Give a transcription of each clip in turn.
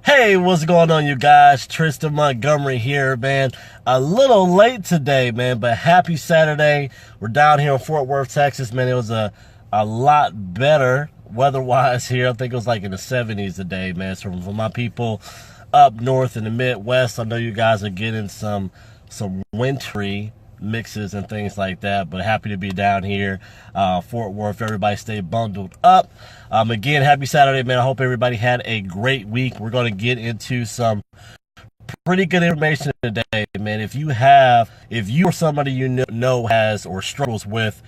Hey, what's going on, you guys? Tristan Montgomery here, man. A little late today, man, but happy Saturday. We're down here in Fort Worth, Texas, man. It was a lot better weather-wise here. I think it was like in the 70s today, man. So for my people up north in the Midwest, I know you guys are getting some wintry mixes and things like that, but happy to be down here, Fort Worth. Everybody stay bundled up. Again, happy Saturday, man. I hope everybody had a great week. We're going to get into some pretty good information today, man. If you or somebody you know has or struggles with,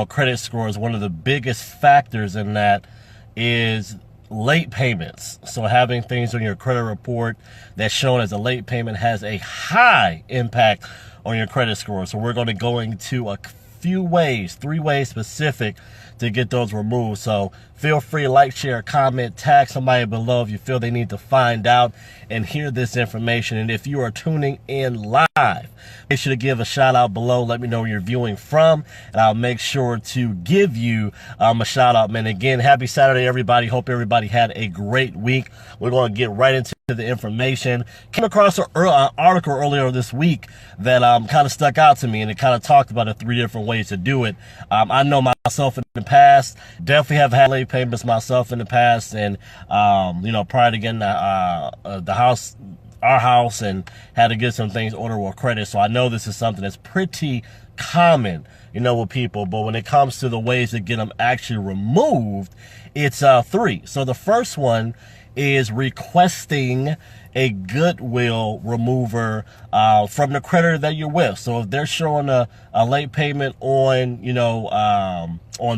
credit scores, one of the biggest factors in that is late payments. So having things on your credit report that's shown as a late payment has a high impact on your credit score. So we're going to go into a few ways, 3 ways specific to get those removed. So feel free to like, share, comment, tag somebody below if you feel they need to find out and hear this information. And if you are tuning in live, make sure to give a shout out below. Let me know where you're viewing from, and I'll make sure to give you a shout out, man. Again, happy Saturday, everybody. Hope everybody had a great week. We're going to get right into the information. Came across an article earlier this week that kind of stuck out to me, and it kind of talked about the 3 different ways to do it. I know myself in the past, definitely have had late payments myself in the past, and prior to getting our house, and had to get some things ordered with credit. So I know this is something that's pretty common, with people. But when it comes to the ways to get them actually removed, it's 3. So the first one is requesting a goodwill remover from the creditor that you're with. So if they're showing a late payment on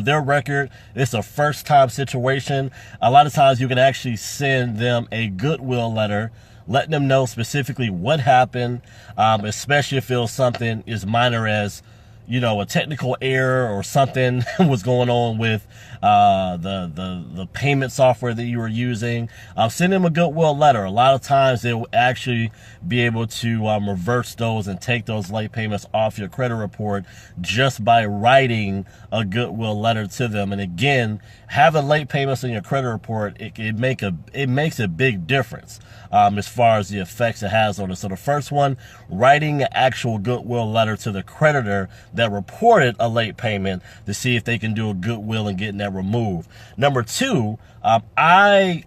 their record, it's a first time situation. A lot of times you can actually send them a goodwill letter letting them know specifically what happened, especially if it was something as minor as a technical error or something was going on with the payment software that you were using. Send them a goodwill letter. A lot of times they will actually be able to reverse those and take those late payments off your credit report just by writing a goodwill letter to them. And again, having late payments on your credit report, it makes a big difference as far as the effects it has on it. So the first one, writing an actual goodwill letter to the creditor that reported a late payment to see if they can do a goodwill and getting that removed. Number 2, actually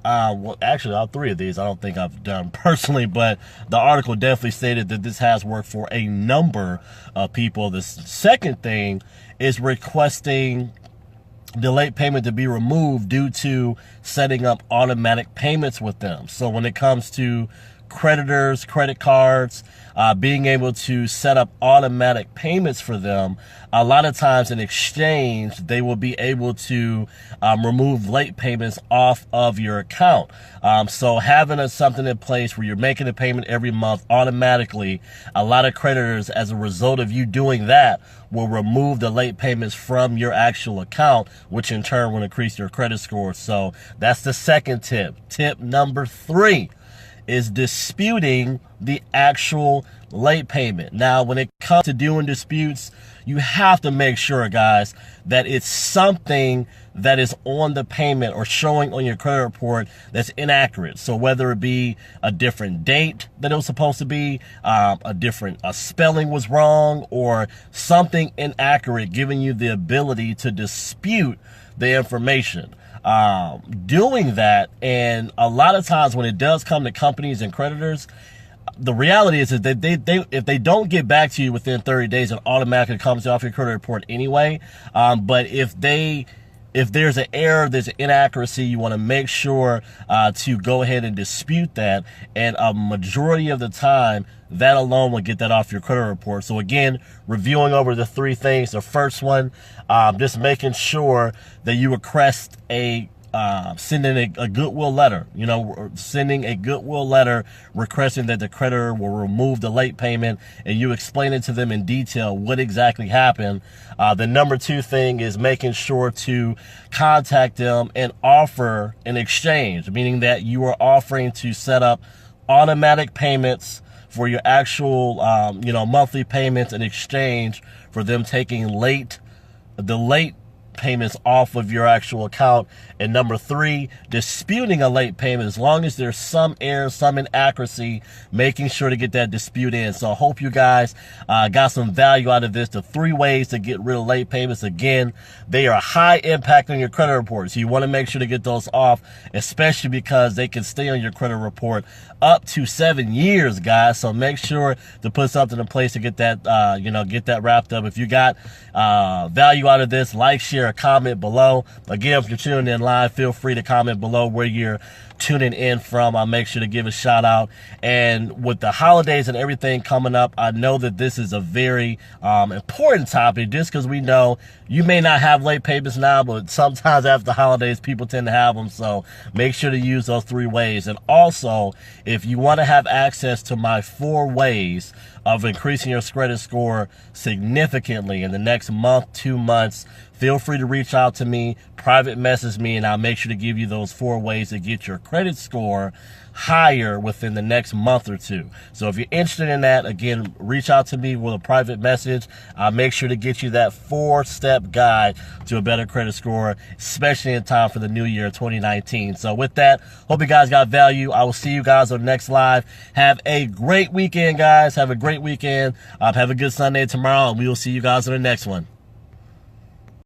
all 3 of these I don't think I've done personally, but the article definitely stated that this has worked for a number of people. The second thing is requesting the late payment to be removed due to setting up automatic payments with them. So when it comes to creditors, credit cards, being able to set up automatic payments for them, a lot of times in exchange, they will be able to remove late payments off of your account. So having something in place where you're making a payment every month automatically, a lot of creditors, as a result of you doing that, will remove the late payments from your actual account, which in turn will increase your credit score. So that's the second tip. Tip number 3 is disputing the actual late payment. Now, when it comes to doing disputes, you have to make sure, guys, that it's something that is on the payment or showing on your credit report that's inaccurate. So whether it be a different date that it was supposed to be, a spelling was wrong, or something inaccurate, giving you the ability to dispute the information. Doing that, and a lot of times when it does come to companies and creditors, the reality is that if they don't get back to you within 30 days, it automatically comes off your credit report anyway. But if there's an error, there's an inaccuracy, you want to make sure to go ahead and dispute that. And a majority of the time, that alone will get that off your credit report. So again, reviewing over the 3 things. The first one, just making sure that you request sending a goodwill letter, sending a goodwill letter requesting that the creditor will remove the late payment, and you explain it to them in detail what exactly happened. The number 2 thing is making sure to contact them and offer an exchange, meaning that you are offering to set up automatic payments for your actual, monthly payments in exchange for them taking the late payments off of your actual account. And number 3, disputing a late payment. As long as there's some error, some inaccuracy, making sure to get that dispute in. So I hope you guys got some value out of this. The 3 ways to get rid of late payments. Again, they are high impact on your credit report. So you want to make sure to get those off, especially because they can stay on your credit report up to 7 years, guys. So make sure to put something in place to get that, get that wrapped up. If you got value out of this, like, share, comment below. Again, if you're tuning in live, feel free to comment below where you're tuning in from. I'll make sure to give a shout out. And with the holidays and everything coming up, I know that this is a very important topic, just because we know you may not have late payments now, but sometimes after the holidays, people tend to have them. So make sure to use those 3 ways. And also, if you want to have access to my 4 ways of increasing your credit score significantly in the next month, 2 months, feel free to reach out to me, private message me, and I'll make sure to give you those 4 ways to get your credit score higher within the next month or 2. So if you're interested in that, again, reach out to me with a private message. I'll make sure to get you that 4-step guide to a better credit score, especially in time for the new year 2019. So with that, hope you guys got value. I will see you guys on the next live. Have a great weekend, guys. Have a great weekend. Have a good Sunday tomorrow, and we will see you guys on the next one.